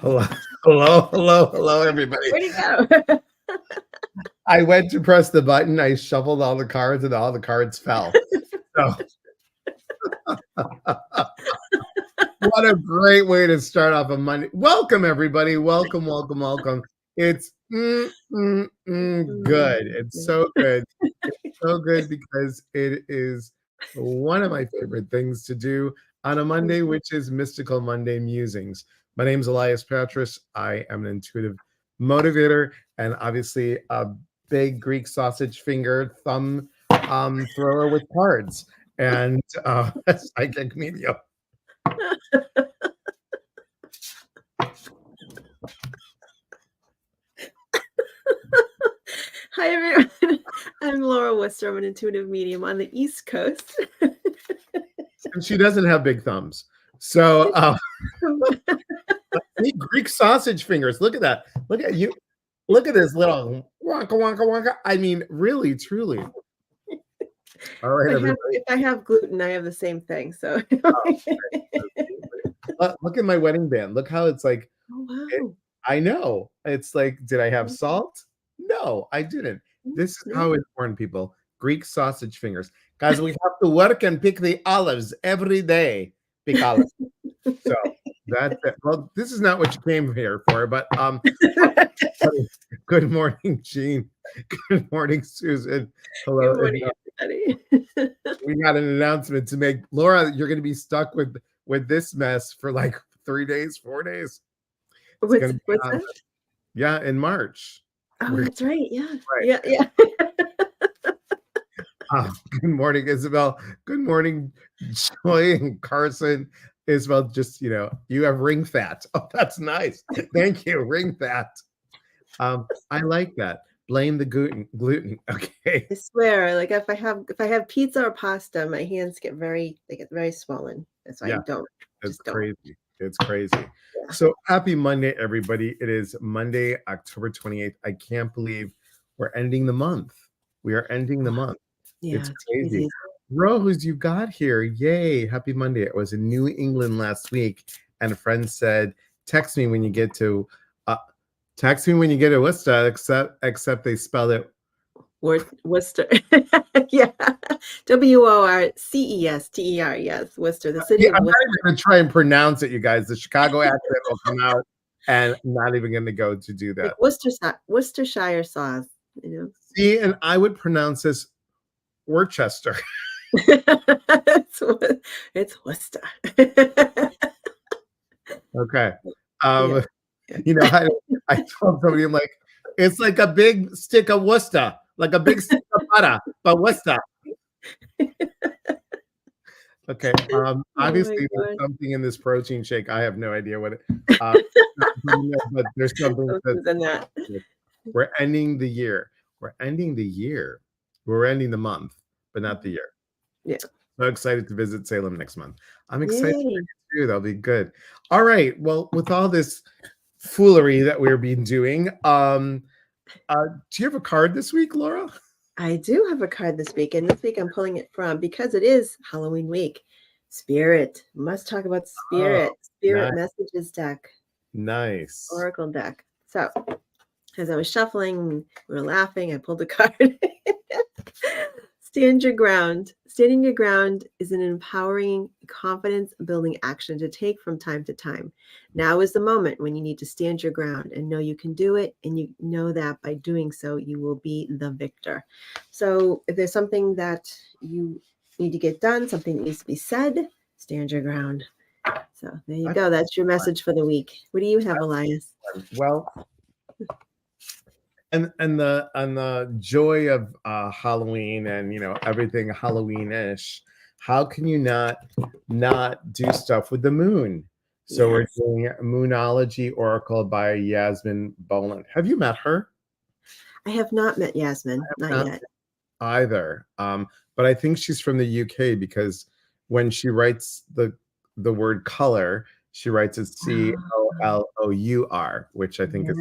Hello, hello, everybody. Where'd he go? I went to press the button. I shuffled all the cards, and all the cards fell. So, what a great way to start off a Monday. Welcome, everybody. Welcome. It's good. It's so good. It's so good because it is one of my favorite things to do on a Monday, which is Mystical Monday Musings. My name is Elias Patras. I am an intuitive motivator and obviously a big Greek sausage finger thumb thrower with cards and psychic medium. Hi, everyone. I'm Laura Wooster. I'm an intuitive medium on the East Coast. And she doesn't have big thumbs. So Greek sausage fingers. Look at that. Look at you. Look at this little wonka wonka wonka. I mean, really, truly. All right, if I have gluten, I have the same thing. So look at my wedding band. Look how it's like. Oh, wow. I know. It's like, did I have salt? No, I didn't. This is how it's born, people. Greek sausage fingers. Guys, we have to work and pick the olives every day. Pick olives. So that's it. Well, this is not what you came here for, but good morning, Jean. Good morning, Susan. Hello. Good morning, everybody. We got an announcement to make. Laura, you're going to be stuck with this mess for like 3 days, 4 days. What's that? Yeah, in March. Oh, that's right. Yeah. Right. Yeah. Good morning, Isabel. Good morning, Joy and Carson. Isabel, just, you have ring fat. Oh, that's nice. Thank you. Ring fat. I like that. Blame the gluten. Okay. I swear, like if I have pizza or pasta, my hands get very swollen. That's why I don't. It's crazy. It's crazy. Yeah. So happy Monday, everybody. It is Monday, October 28th. I can't believe we're ending the month. We are ending the month. Yeah, it's crazy. Rose, you got here. Yay. Happy Monday. I was in New England last week, and a friend said, text me when you get to Worcester, except they spelled it Worcester. Yeah. WORCESTER. Yes, Worcester, the city of I'm Worcester. not even going to try and pronounce it, you guys. The Chicago accent will come out, and I'm not even going to go to do that. Like Worcestershire sauce, See, and I would pronounce this Worcester. It's Worcester. Okay. I told somebody, I'm like, it's like a big stick of Worcester, like a big stick of butter, but Worcester. Okay. Obviously, there's something in this protein shake. I have no idea what it. But there's something that we're ending the year. We're ending the month, but not the year. Yeah. So excited to visit Salem next month. I'm excited too. That'll be good. All right. Well, with all this foolery that we're being doing, do you have a card this week, Laura? I do have a card this week, and this week I'm pulling it from, because it is Halloween week, Spirit. Must talk about Spirit. Spirit Messages deck. Nice. Oracle deck. So as I was shuffling, we were laughing, I pulled a card. Stand your ground. Standing your ground is an empowering, confidence-building action to take from time to time. Now is the moment when you need to stand your ground and know you can do it, and you know that by doing so, you will be the victor. So if there's something that you need to get done, something that needs to be said, stand your ground. So there you go. That's your message for the week. What do you have, Elias? Well, and the joy of Halloween and everything Halloween-ish, how can you not do stuff with the moon? So we're doing Moonology Oracle by Yasmin Boland. Have you met her? I have not met Yasmin, not yet. Either. But I think she's from the UK, because when she writes the word color, she writes it COLOUR, which I think is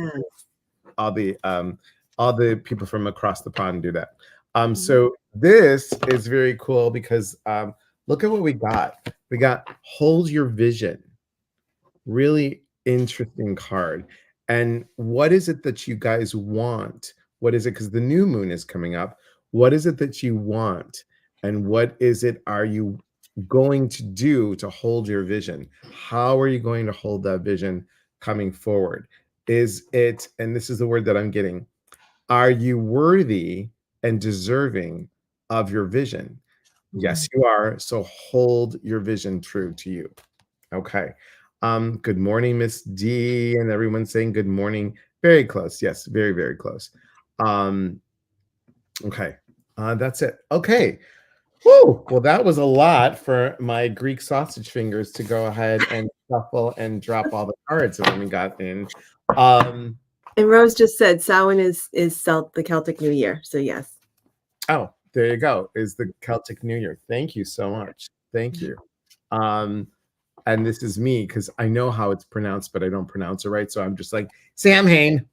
all the people from across the pond do that. So this is very cool because look at what we got. We got hold your vision. Really interesting card. And what is it that you guys want? What is it? Because the new moon is coming up. What is it that you want? And what is it are you going to do to hold your vision? How are you going to hold that vision coming forward? Is it, and this is the word that I'm getting, are you worthy and deserving of your vision? Mm. Yes, you are. So hold your vision true to you. Okay. Good morning, Miss D, and everyone saying good morning. Very close. Yes, very, very close. Um, okay. That's it. Okay. Woo! Well, that was a lot for my Greek sausage fingers to go ahead and shuffle and drop all the cards that we got in. Um, And Rose just said Samhain is the Celtic New Year. So yes. oh, there you go. Is the Celtic New Year. Thank you so much. Thank you. And this is me because I know how it's pronounced, but I don't pronounce it right. So I'm just like, Sam Hain.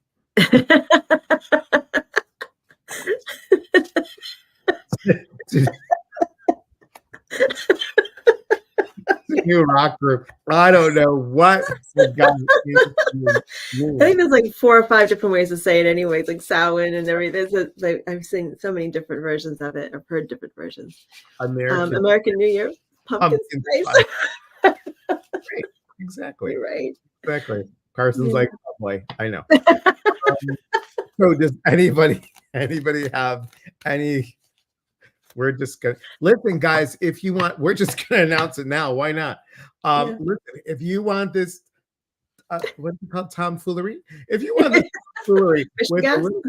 New rock group. I don't know what the guy I think there's like 4 or 5 different ways to say it anyway. It's like Samhain and everything. I've seen so many different versions of it. I've heard different versions. American New Year, pumpkin spice. Right. Exactly. You're right. Exactly. Carson's like, oh boy, I know. So does anybody have any? We're just gonna listen, guys. If you want, we're just gonna announce it now. Why not? Listen, if you want this, what's it called, tomfoolery? If you want this tomfoolery with a little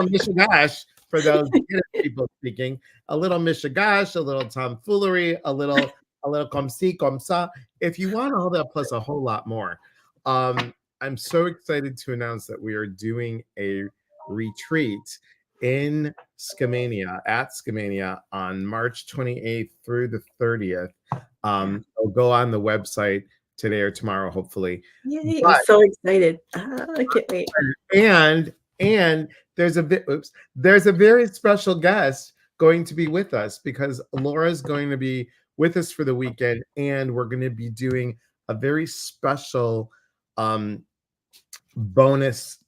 mishigash, for those people speaking, a little mishigash, a little tomfoolery, a little comme ci, comme ça. If you want all that plus a whole lot more, I'm so excited to announce that we are doing a retreat in Skamania, at Skamania, on March 28th through the 30th. I'll go on the website today or tomorrow, hopefully. Yay, I'm so excited. I can't wait. And there's a very special guest going to be with us because Laura's going to be with us for the weekend, and we're going to be doing a very special bonus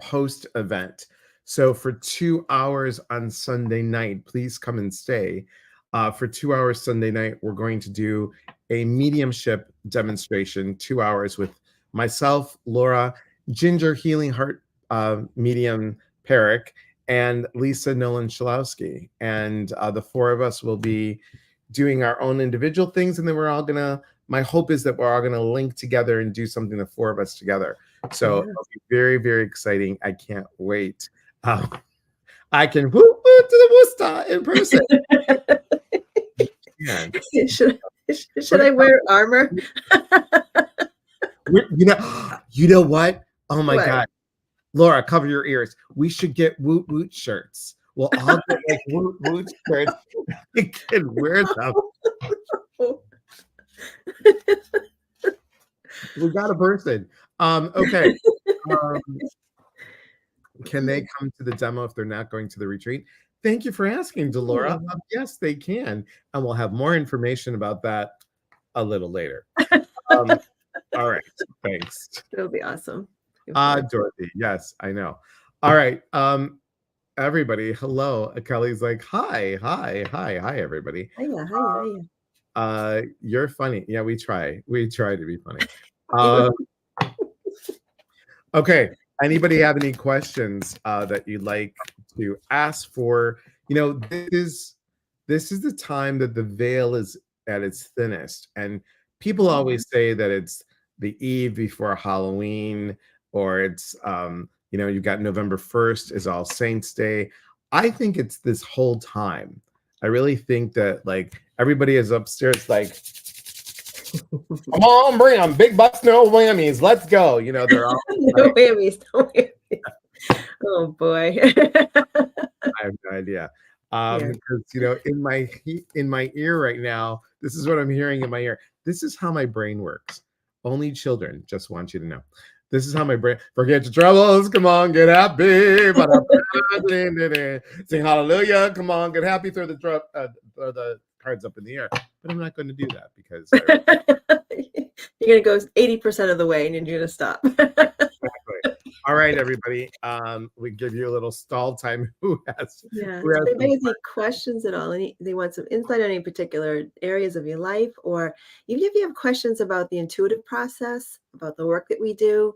post event. So for 2 hours on Sunday night, please come and stay. For 2 hours Sunday night, we're going to do a mediumship demonstration, 2 hours with myself, Laura, Ginger Healing Heart medium Peric, and Lisa Nolan Shalowski. And the 4 of us will be doing our own individual things. And then we're all gonna, my hope is that we're all gonna link together and do something, the 4 of us together. So it'll be very, very exciting. I can't wait. I can whoop to the Wooster in person. Should I wear armor? You know what? Oh my God. Laura, cover your ears. We should get woot woot shirts. We'll all get like woot woot shirts. We can wear them. We got a person. Okay. Can they come to the demo if they're not going to the retreat? Thank you for asking, Delora. Yes, they can. And we'll have more information about that a little later. All right. Thanks. It'll be awesome. Dorothy. Yes, I know. All right. Everybody, hello. Kelly's like, hi, everybody. Hiya. You're funny. Yeah, we try to be funny. Okay. Anybody have any questions that you'd like to ask for? You know, this is the time that the veil is at its thinnest, and people always say that it's the eve before Halloween, or it's you know, you've got November 1st is All Saints Day. I think it's this whole time. I really think that like everybody is upstairs like, come on, bring them big bucks, no whammies. Let's go. You know, they're all no whammies. Oh boy. I have no idea. Because you know, in my ear right now, this is what I'm hearing in my ear. This is how my brain works. Only children just want you to know. This is how my brain, forget your troubles, come on, get happy. Sing hallelujah, come on, get happy, throw the cards up in the air. But I'm not going to do that because You're gonna go 80% of the way and then you're gonna stop. Exactly. All right, everybody. We give you a little stall time. Yeah. Who Does has some anybody have any questions at all? They want some insight on any particular areas of your life, or even if you have questions about the intuitive process, about the work that we do,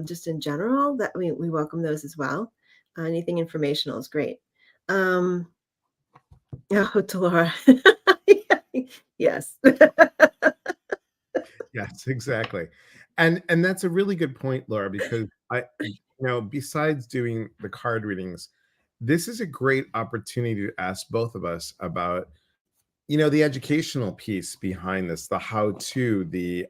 just in general, that we welcome those as well. Anything informational is great. Um, oh, to Laura. Yes. Yes, exactly. And that's a really good point, Laura, because besides doing the card readings, this is a great opportunity to ask both of us about, the educational piece behind this, the how to,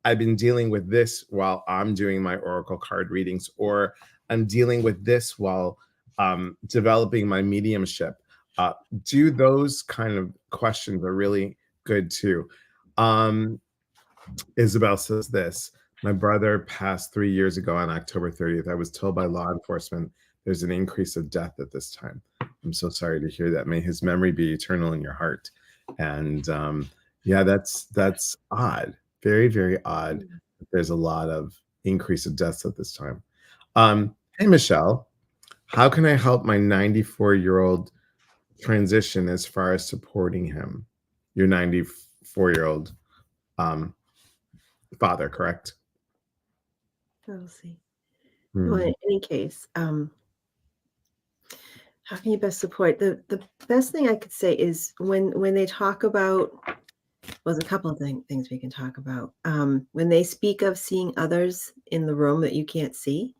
I've been dealing with this while I'm doing my oracle card readings, or I'm dealing with this while developing my mediumship. Uh, do those kind of questions are really good too. Um, Isabel says this. My brother passed 3 years ago on October 30th. I was told by law enforcement there's an increase of death at this time. I'm so sorry to hear that. May his memory be eternal in your heart. And yeah, that's odd. Very, very odd. There's a lot of increase of deaths at this time. Hey, Michelle, how can I help my 94-year-old transition as far as supporting him? Your 94-year-old um, father, correct? We'll see. Well, Mhm. in any case, how can you best support? The best thing I could say is when they talk about, well, there's a couple of things we can talk about. When they speak of seeing others in the room that you can't see,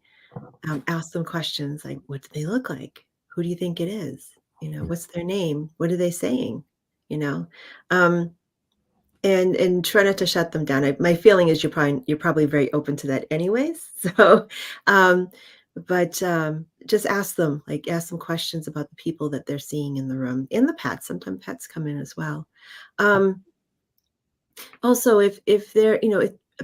ask them questions like, "What do they look like? Who do you think it is? What's their name? What are they saying?" You know, um, and try not to shut them down. My feeling is you're probably very open to that anyways. So, um, but just ask them questions about the people that they're seeing in the room, and the pets. Sometimes pets come in as well. Um, Also, if they're,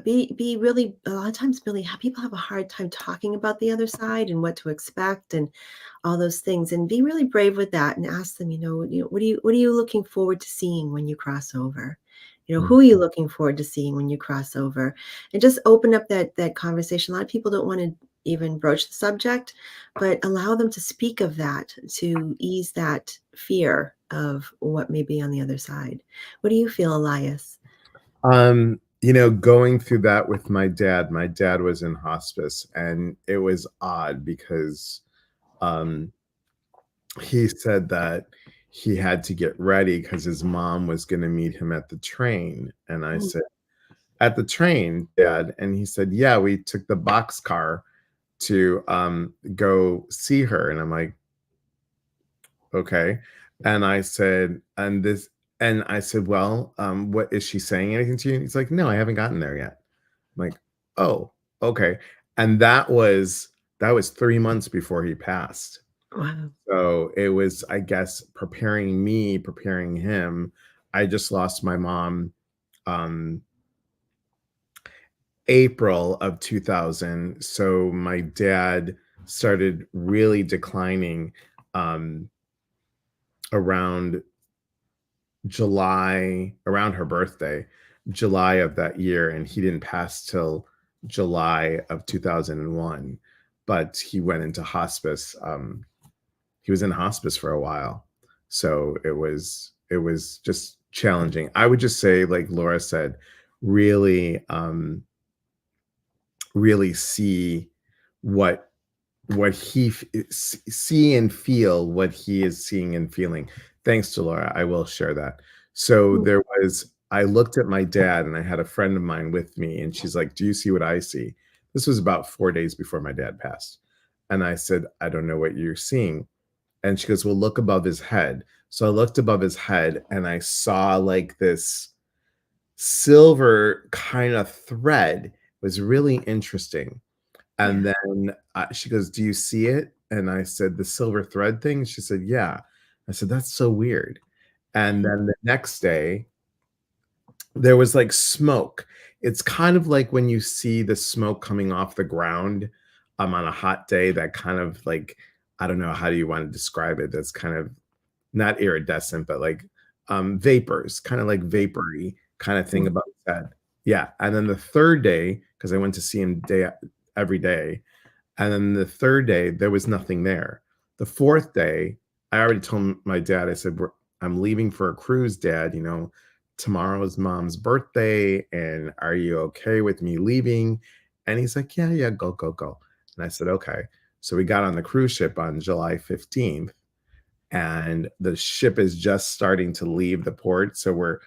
be really, a lot of times really people have a hard time talking about the other side and what to expect and all those things, and be really brave with that and ask them, what are you looking forward to seeing when you cross over? Mhm. Who are you looking forward to seeing when you cross over? And just open up that conversation. A lot of people don't want to even broach the subject, but allow them to speak of that to ease that fear of what may be on the other side. What do you feel, Elias? Going through that with my dad was in hospice, and it was odd because um he said that he had to get ready because his mom was going to meet him at the train. And I said, "At the train, Dad?" And he said, "Yeah, we took the boxcar to go see her." And I'm like, "Okay." And I said, "Well, what is she saying anything to you?" And he's like, "No, I haven't gotten there yet." I'm like, "Oh, okay." And that was 3 months before he passed. Wow. So it was, I guess, preparing me, preparing him. I just lost my mom um April of 2000. So my dad started really declining um around around her birthday, July of that year, and he didn't pass till July of 2001. But he went into hospice. He was in hospice for a while. So it was just challenging. I would just say, like Laura said, really really see what see and feel what he is seeing and feeling. Thanks to Laura, I will share that. So Mm. I looked at my dad, and I had a friend of mine with me, and she's like, "Do you see what I see?" This was about 4 days before my dad passed. And I said, "I don't know what you're seeing." And she goes, "Well, look above his head." So I looked above his head, and I saw like this silver kind of thread. It was really interesting. Yeah. And then she goes, "Do you see it?" And I said, "The silver thread thing?" She said, "Yeah." I said, "That's so weird." And then the next day, there was like smoke. It's kind of like when you see the smoke coming off the ground on a hot day, that kind of like, I don't know, how do you want to describe it? That's kind of not iridescent, but like vapors, kind of like vapory kind of thing Mm. above his head. Yeah, and then the 3rd day, because I went to see him every day, and then the 3rd day, there was nothing there. The 4th day, I already told my dad, I said, I'm leaving for a cruise, Dad, tomorrow is Mom's birthday, and are you okay with me leaving?" And he's like, "Yeah, yeah, go, go, go." And I said, "Okay." So we got on the cruise ship on July 15th, and the ship is just starting to leave the port, so we're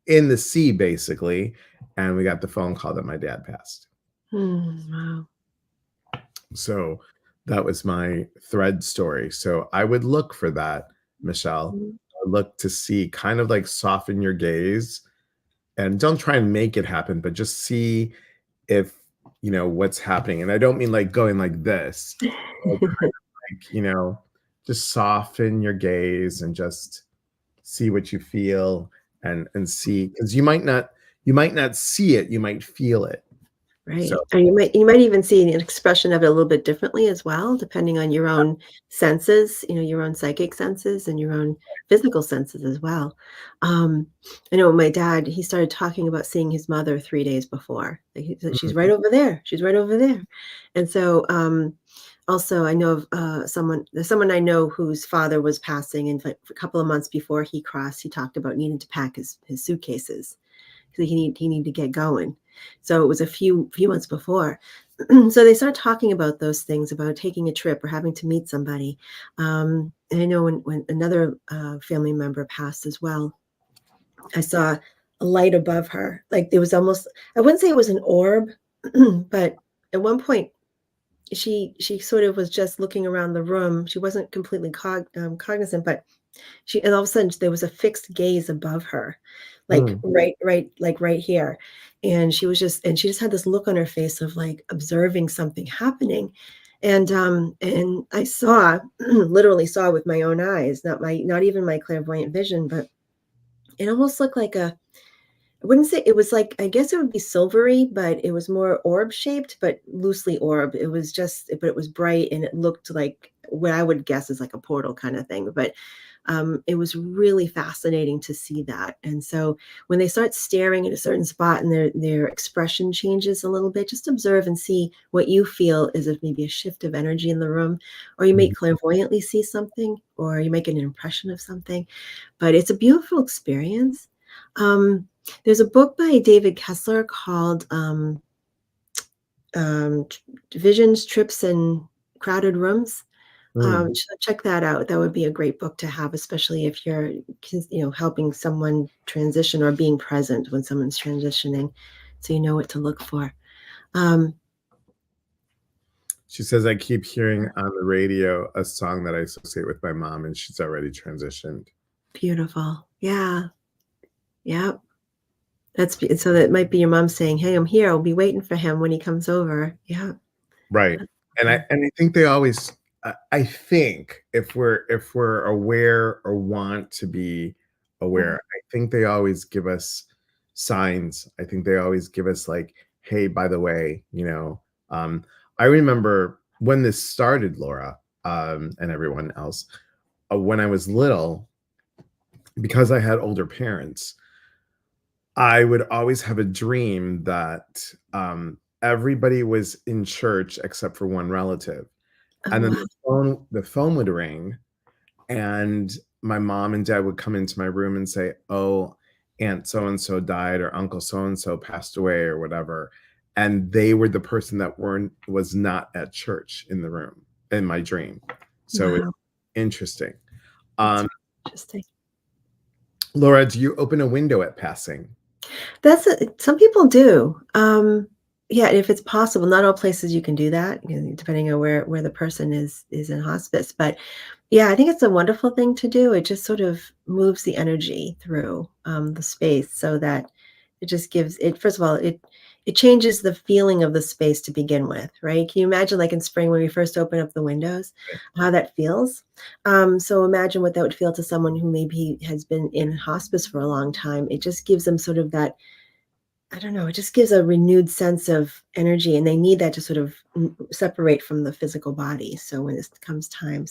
in the sea, basically, and we got the phone call that my dad passed. Wow. So that was my thread story. So I would look for that, Michelle. Mhm. Look to see, kind of like soften your gaze, and don't try and make it happen, but just see if what's happening. And I don't mean like going like this, but kind of like, just soften your gaze and just see what you feel, and see, because you might not see it, you might feel it. So Right. Or you might even see an expression of it a little bit differently as well, depending on your own senses, your own psychic senses and your own physical senses as well. Um, I know my dad, he started talking about seeing his mother 3 days before. Like, he said, "She's mhm, right over there. She's right over there." And so, also I know of, there's someone I know whose father was passing, and like a couple of months before he crossed, he talked about needing to pack his suitcases. He needed to get going. So it was a few months before. So they start talking about those things, about taking a trip or having to meet somebody. And I know when another family member passed as well, I saw a light above her. Like there was almost, I wouldn't say it was an orb, but at one point she sort of was just looking around the room. She wasn't completely cognizant, but and all of a sudden there was a fixed gaze above her, like mm. right here. And she just had this look on her face of like observing something happening. And I saw, literally saw with my own eyes, not even my clairvoyant vision, but it almost looked like I wouldn't say it was like, I guess it would be silvery, but it was more orb shaped, but loosely orb. But it was bright and it looked like what I would guess is like a portal kind of thing. But it was really fascinating to see that. And so when they start staring at a certain spot and their expression changes a little bit, just observe and see what you feel is if maybe a shift of energy in the room, or you may Mhm. clairvoyantly see something, or you make an impression of something. But it's a beautiful experience. Um, there's a book by David Kessler called T- Visions, Trips, and Crowded Rooms. Mm. Check that out. That would be a great book to have, especially if you're, helping someone transition or being present when someone's transitioning, so you know what to look for. Um, She says, "I keep hearing on the radio a song that I associate with my mom, and she's already transitioned." Beautiful. Yeah. Yeah. So that might be your mom saying, "Hey, I'm here. I'll be waiting for him when he comes over." Yeah. Right. That's And I cool. and I think they always, I think if we're aware or want to be aware, Mhm. I think they always give us signs. I think they always give us like, "Hey, by the way, I remember when this started, Laura, and everyone else, when I was little, because I had older parents, I would always have a dream that, everybody was in church except for one relative, Oh, and then wow. the phone would ring, and my mom and dad would come into my room and say, "Oh, Aunt so and so died, or Uncle so and so passed away," or whatever, and they were the person that was not at church in the room in my dream. So it's Wow. interesting. That's Um, interesting. Laura, do you open a window at passing? Some people do. Yeah, if it's possible, not all places you can do that, depending on where the person is in hospice. But yeah, I think it's a wonderful thing to do. It just sort of moves the energy through the space so that it just gives it. First of all, it changes the feeling of the space to begin with, right? Can you imagine, like in spring when we first open up the windows, how that feels? So imagine what that would feel to someone who maybe has been in hospice for a long time. It just gives them sort of that, I don't know, it just gives a renewed sense of energy, and they need that to sort of separate from the physical body. So when it comes time,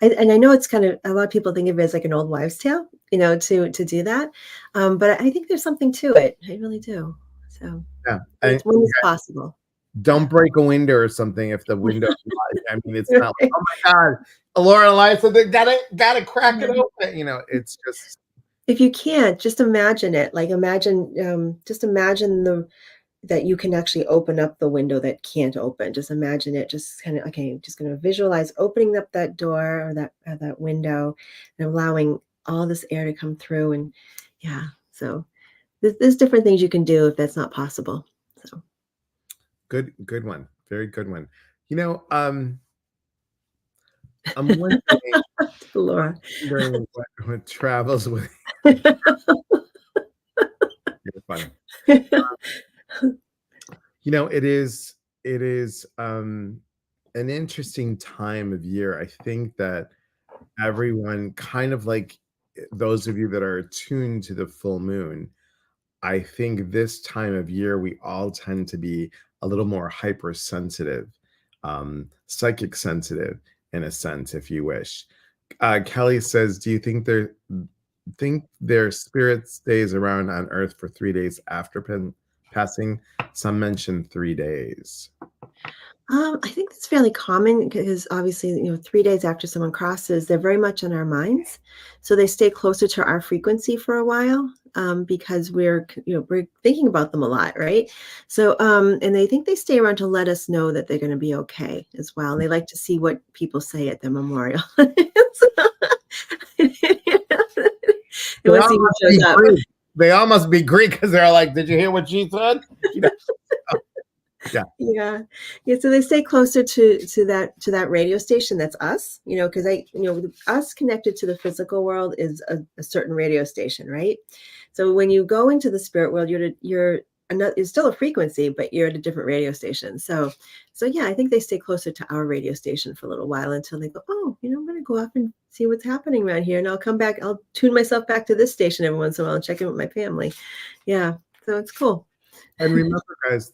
and I know it's kind of, a lot of people think of it as like an old wives' tale, to do that. But I think there's something to it. I really do. So Yeah, it's when it's possible. don't Yeah. break a window or something if the window. I mean, it's not like, oh my God, Laura Elias, they gotta crack it Yeah. open. It's just If you can't, just imagine it. Like just imagine that you can actually open up the window that can't open. Just imagine it. Just kind of okay. Just going to visualize opening up that door or that window, and allowing all this air to come through. And yeah, so there's different things you can do if that's not possible. So good one, very good one. You know, I'm wondering, Laura. what travels with. You're funny. It is an interesting time of year. I think that everyone kind of like those of you that are attuned to the full moon, I think this time of year we all tend to be a little more hypersensitive, psychic sensitive in a sense, if you wish. Kelly says, "Do you think their spirit stays around on Earth for 3 days after passing?" Some mention 3 days. I think that's fairly common because obviously, 3 days after someone crosses, they're very much in our minds, so they stay closer to our frequency for a while because we're thinking about them a lot, right? So, and they think they stay around to let us know that they're going to be okay as well. And they like to see what people say at their memorial. They Unless all he must shows be up. Greek. They all must be Greek because they're like, "Did you hear what she said?" You know, yeah. Yeah. Yeah, so they stay closer to that radio station that's us, because us connected to the physical world is a certain radio station, right? So when you go into the spirit world, you're another, it's still a frequency, but you're at a different radio station. So yeah, I think they stay closer to our radio station for a little while until they go, oh, I'm going to go off and see what's happening around here, and I'll come back. I'll tune myself back to this station every once in a while and check in with my family. Yeah, so it's cool. And remember, guys,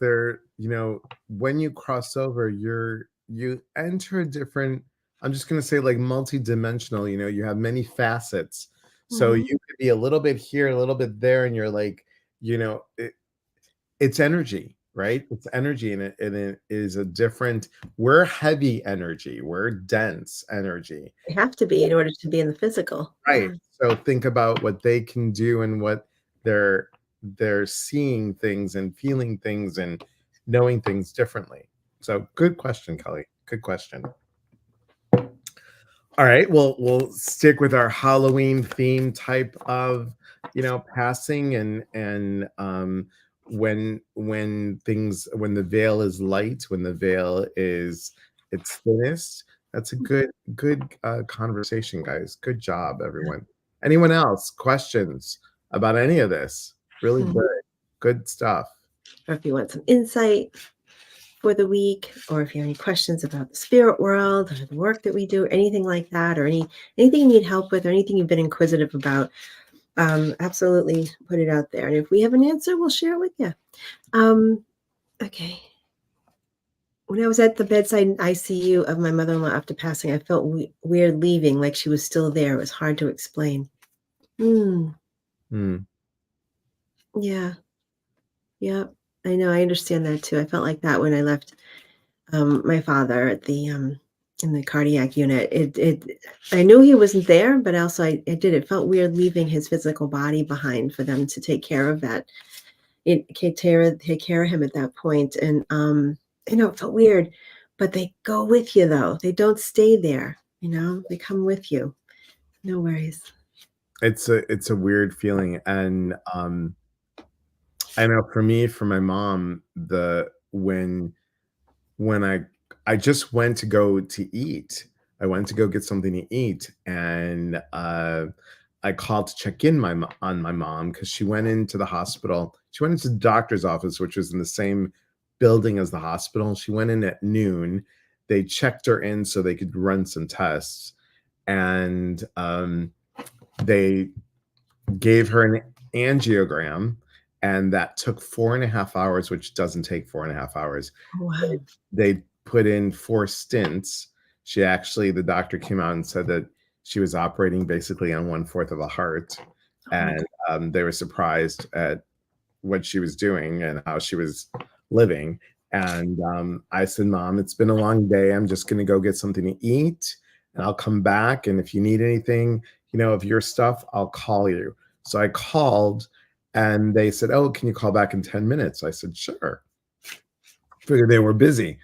when you cross over, you enter a different. I'm just gonna say like multi-dimensional. You have many facets, so Mhm. you could be a little bit here, a little bit there, and you're like, it's energy, right? It's energy, and it is a different. We're heavy energy. We're dense energy. They have to be in order to be in the physical. Right. Yeah. So think about what they can do and what they're seeing things and feeling things and knowing things differently. So good question, Kelly. Good question. All right. Well, we'll stick with our Halloween theme type of, passing and when the veil is light, when the veil is its thinnest. That's a good conversation, guys. Good job, everyone. Anyone else? Questions about any of this? Really Mhm. good stuff. Or if you want some insight for the week, or if you have any questions about the spirit world or the work that we do, or anything like that, or anything you need help with, or anything you've been inquisitive about, absolutely put it out there. And if we have an answer, we'll share it with you. Okay. When I was at the bedside ICU of my mother-in-law after passing, I felt weird leaving, like she was still there. It was hard to explain. Hmm. Hmm. Yeah. Yeah. I know. I understand that too. I felt like that when I left my father at the in the cardiac unit. I knew he wasn't there, but also it felt weird leaving his physical body behind for them to take care of that. Take care of him at that point. And it felt weird. But they go with you though. They don't stay there, they come with you. No worries. It's a weird feeling, and I know for me, for my mom, the when I just went to go to eat. I went to go get something to eat, and I called to check in on my mom because she went into the hospital. She went into the doctor's office, which was in the same building as the hospital. She went in at noon. They checked her in so they could run some tests, and they gave her an angiogram, and that took 4.5 hours, which doesn't take 4.5 hours. Oh, wow. They put in 4 stents. The doctor came out and said that she was operating basically on 1/4 of a heart, Oh my and God. they were surprised at what she was doing and how she was living. And I said, Mom, it's been a long day. I'm just going to go get something to eat and I'll come back. And if you need anything, of your stuff, I'll call you. So I called and they said, oh, can you call back in 10 minutes? I said, sure. Figured they were busy.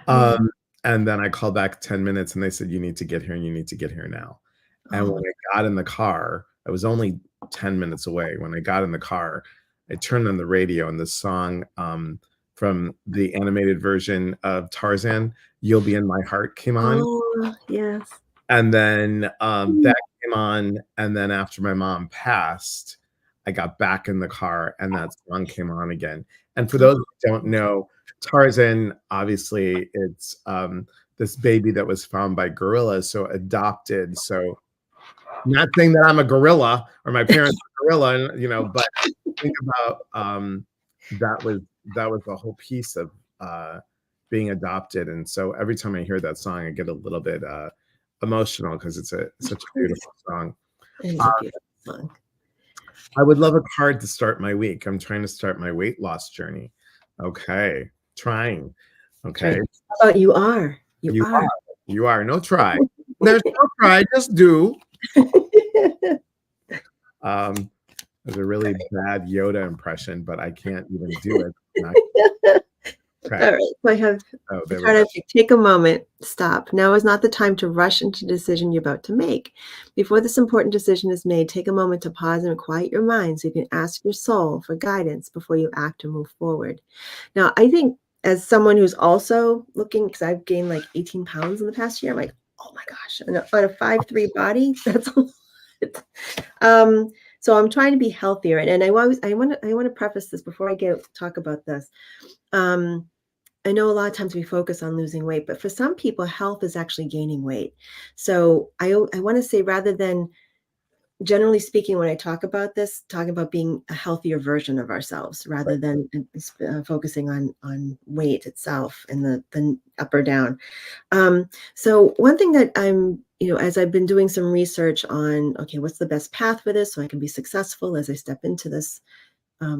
And then I called back 10 minutes and they said, you need to get here and you need to get here now. And when I got in the car, I was only 10 minutes away. When I got in the car, I turned on the radio and the song from the animated version of Tarzan, You'll Be in My Heart, came on. Oh, yes. And then that came on. And then after my mom passed, I got back in the car and that song came on again. And for those who don't know, Tarzan, obviously, it's this baby that was found by gorillas, so adopted. So, not saying that I'm a gorilla or my parents are gorilla, but think about that was the whole piece of being adopted. And so every time I hear that song, I get a little bit emotional because it's such a beautiful song. It is a beautiful song. I would love a card to start my week. I'm trying to start my weight loss journey. Okay. Trying. Okay. How about you are? You are. You are. No try. There's no try. Just do. There's a really bad Yoda impression, but I can't even do it. Okay. All right. So I have take a moment, stop. Now is not the time to rush into the decision you're about to make. Before this important decision is made, take a moment to pause and quiet your mind so you can ask your soul for guidance before you act or move forward. Now, I think as someone who's also looking, because I've gained like 18 pounds in the past year, I'm like, oh my gosh, on a 5'3" body, that's a lot. So I'm trying to be healthier. And I want to preface this before I talk about this. I know a lot of times we focus on losing weight, but for some people, health is actually gaining weight. So I want to say, rather than, generally speaking, when I talk about this, talking about being a healthier version of ourselves, rather than focusing on weight itself and the up or down. So one thing that I'm, as I've been doing some research on, okay, what's the best path for this so I can be successful as I step into this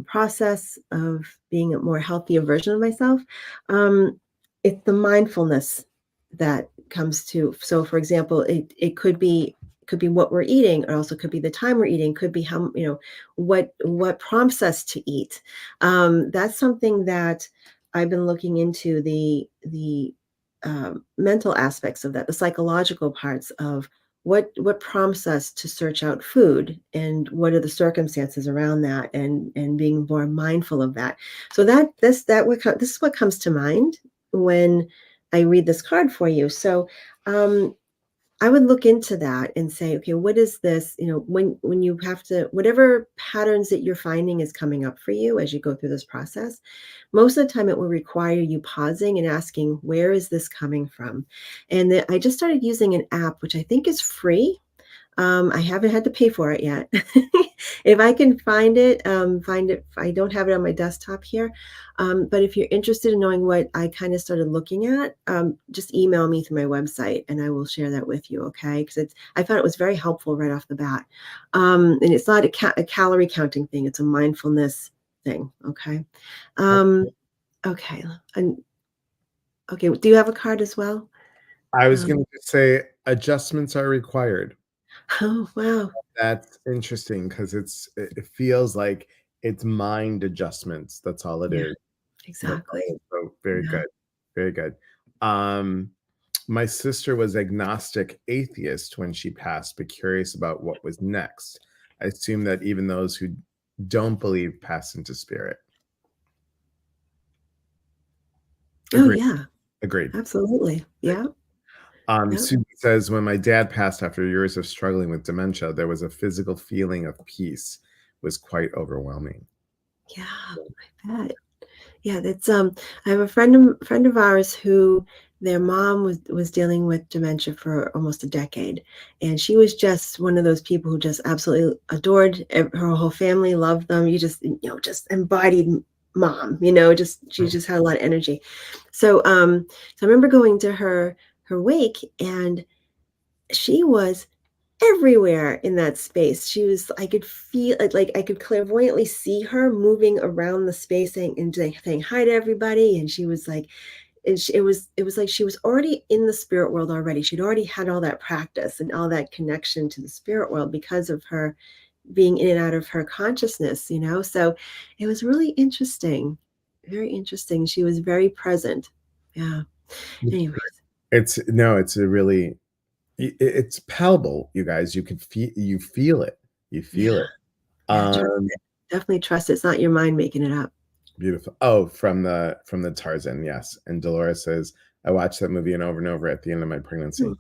process of being a more healthier version of myself, it's the mindfulness that comes to. So, for example, it could be what we're eating, or also could be the time we're eating, could be how, what prompts us to eat. That's something that I've been looking into, the mental aspects of that, the psychological parts of what prompts us to search out food, and what are the circumstances around that, and being more mindful of that. So this is what comes to mind when I read this card for you. So I would look into that and say, okay, what is this? When you have to, whatever patterns that you're finding is coming up for you as you go through this process, most of the time it will require you pausing and asking, where is this coming from? And I just started using an app, which I think is free. I haven't had to pay for it yet. If I can find it. I don't have it on my desktop here. But if you're interested in knowing what I kind of started looking at, just email me through my website and I will share that with you. Okay. Because I found it was very helpful right off the bat. And it's not a calorie counting thing. It's a mindfulness thing. Okay. Okay. Okay. Do you have a card as well? I was going to say adjustments are required. Oh, wow. That's interesting because it feels like it's mind adjustments. That's all it is. Exactly. So very good. Very good. My sister was agnostic atheist when she passed, but curious about what was next. I assume that even those who don't believe pass into spirit. Agreed. Oh, yeah. Agreed. Absolutely. Yeah. Susan says, when my dad passed after years of struggling with dementia, there was a physical feeling of peace. It was quite overwhelming. Yeah, I bet. Yeah, that's I have a friend of ours who their mom was dealing with dementia for almost a decade, and she was just one of those people who just absolutely adored her whole family, loved them. You just just embodied mom. She just had a lot of energy. So so I remember going to her wake, and she was everywhere in that space. She was I could feel it, like, I could clairvoyantly see her moving around the space saying hi to everybody, and she was like it was like she was already in the spirit world already. She'd already had all that practice and all that connection to the spirit world because of her being in and out of her consciousness, So it was really interesting. Very interesting. She was very present. Yeah. Anyways. It's no, it's a really it's palpable, you guys. You feel it. You Yeah. feel it. Yeah. Trust Um, it. Definitely trust it. It's not your mind making it up. Beautiful. Oh, from the Tarzan, yes. And Dolores says, I watched that movie and over at the end of my pregnancy.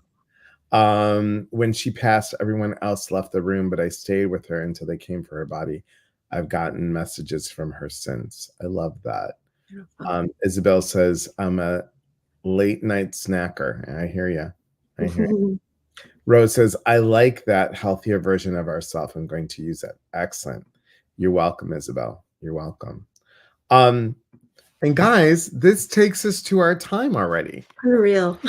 Hmm. When she passed, everyone else left the room, but I stayed with her until they came for her body. I've gotten messages from her since. I love that. Beautiful. Isabel says, I'm a late night snacker. I hear you. I hear you. Rose says, I like that healthier version of ourselves. I'm going to use it. Excellent. You're welcome, Isabel. You're welcome. And guys, this takes us to our time already. Unreal.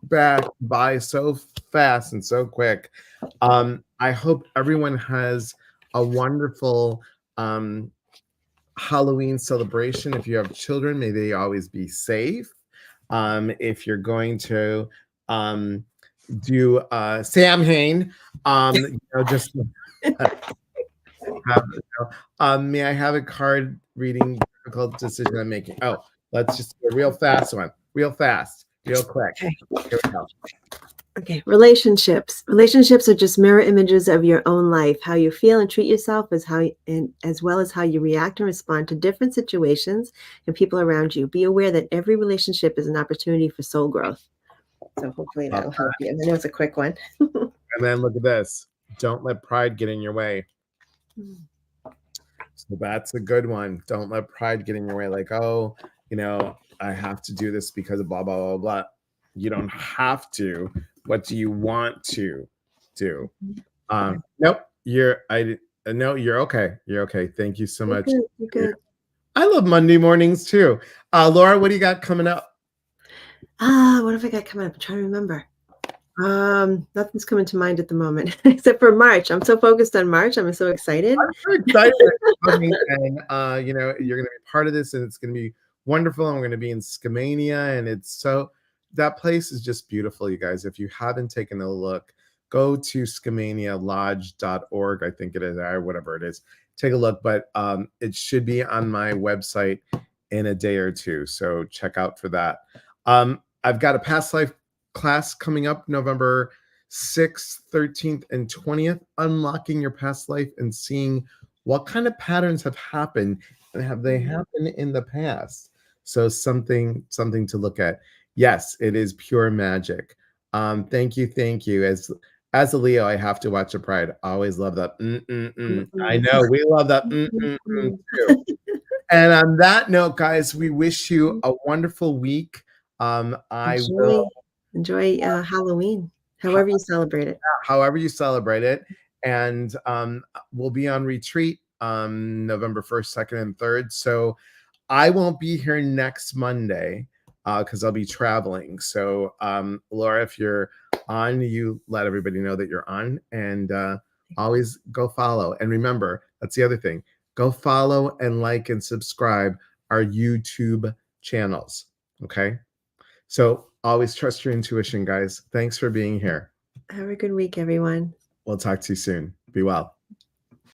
Back by so fast and so quick. I hope everyone has a wonderful Halloween celebration. If you have children, may they always be safe. If you're going to do Samhain, just may I have a card reading difficult decision I'm making? Oh, let's just do a real fast one. Real fast. Real quick. Okay. Here we go. Okay. Relationships. Relationships are just mirror images of your own life. How you feel and treat yourself as well as how you react and respond to different situations and people around you. Be aware that every relationship is an opportunity for soul growth. So hopefully that'll help you. And I know it's a quick one. And then look at this. Don't let pride get in your way. So that's a good one. Don't let pride get in your way. Like, oh, I have to do this because of blah, blah, blah, blah. You don't have to. What do you want to do? Nope. You're okay. You're okay. Thank you so much. You're good. I love Monday mornings too. Laura, what do you got coming up? What have I got coming up? I'm trying to remember. Nothing's coming to mind at the moment except for March. I'm so focused on March. I'm so excited. I'm so excited. And you're gonna be part of this, and it's gonna be wonderful. And we're gonna be in Skamania, and that place is just beautiful, you guys. If you haven't taken a look, go to skamanialodge.org, I think it is, or whatever it is. Take a look, but it should be on my website in a day or two. So check out for that. I've got a past life class coming up November 6th, 13th, and 20th, unlocking your past life and seeing what kind of patterns have happened and have they happened in the past. So something to look at. Yes, it is pure magic. Thank you. As a Leo, I have to watch a Pride. I always love that. I know we love that too. And on that note, guys, we wish you a wonderful week. I will enjoy Halloween, however you celebrate it. However you celebrate it. And we'll be on retreat November 1st, 2nd, and 3rd. So I won't be here next Monday because I'll be traveling. So Laura, if you're on, you let everybody know that you're on, and always go follow. And remember, that's the other thing. Go follow and like and subscribe our YouTube channels. Okay. So always trust your intuition, guys. Thanks for being here. Have a good week, everyone. We'll talk to you soon. Be well.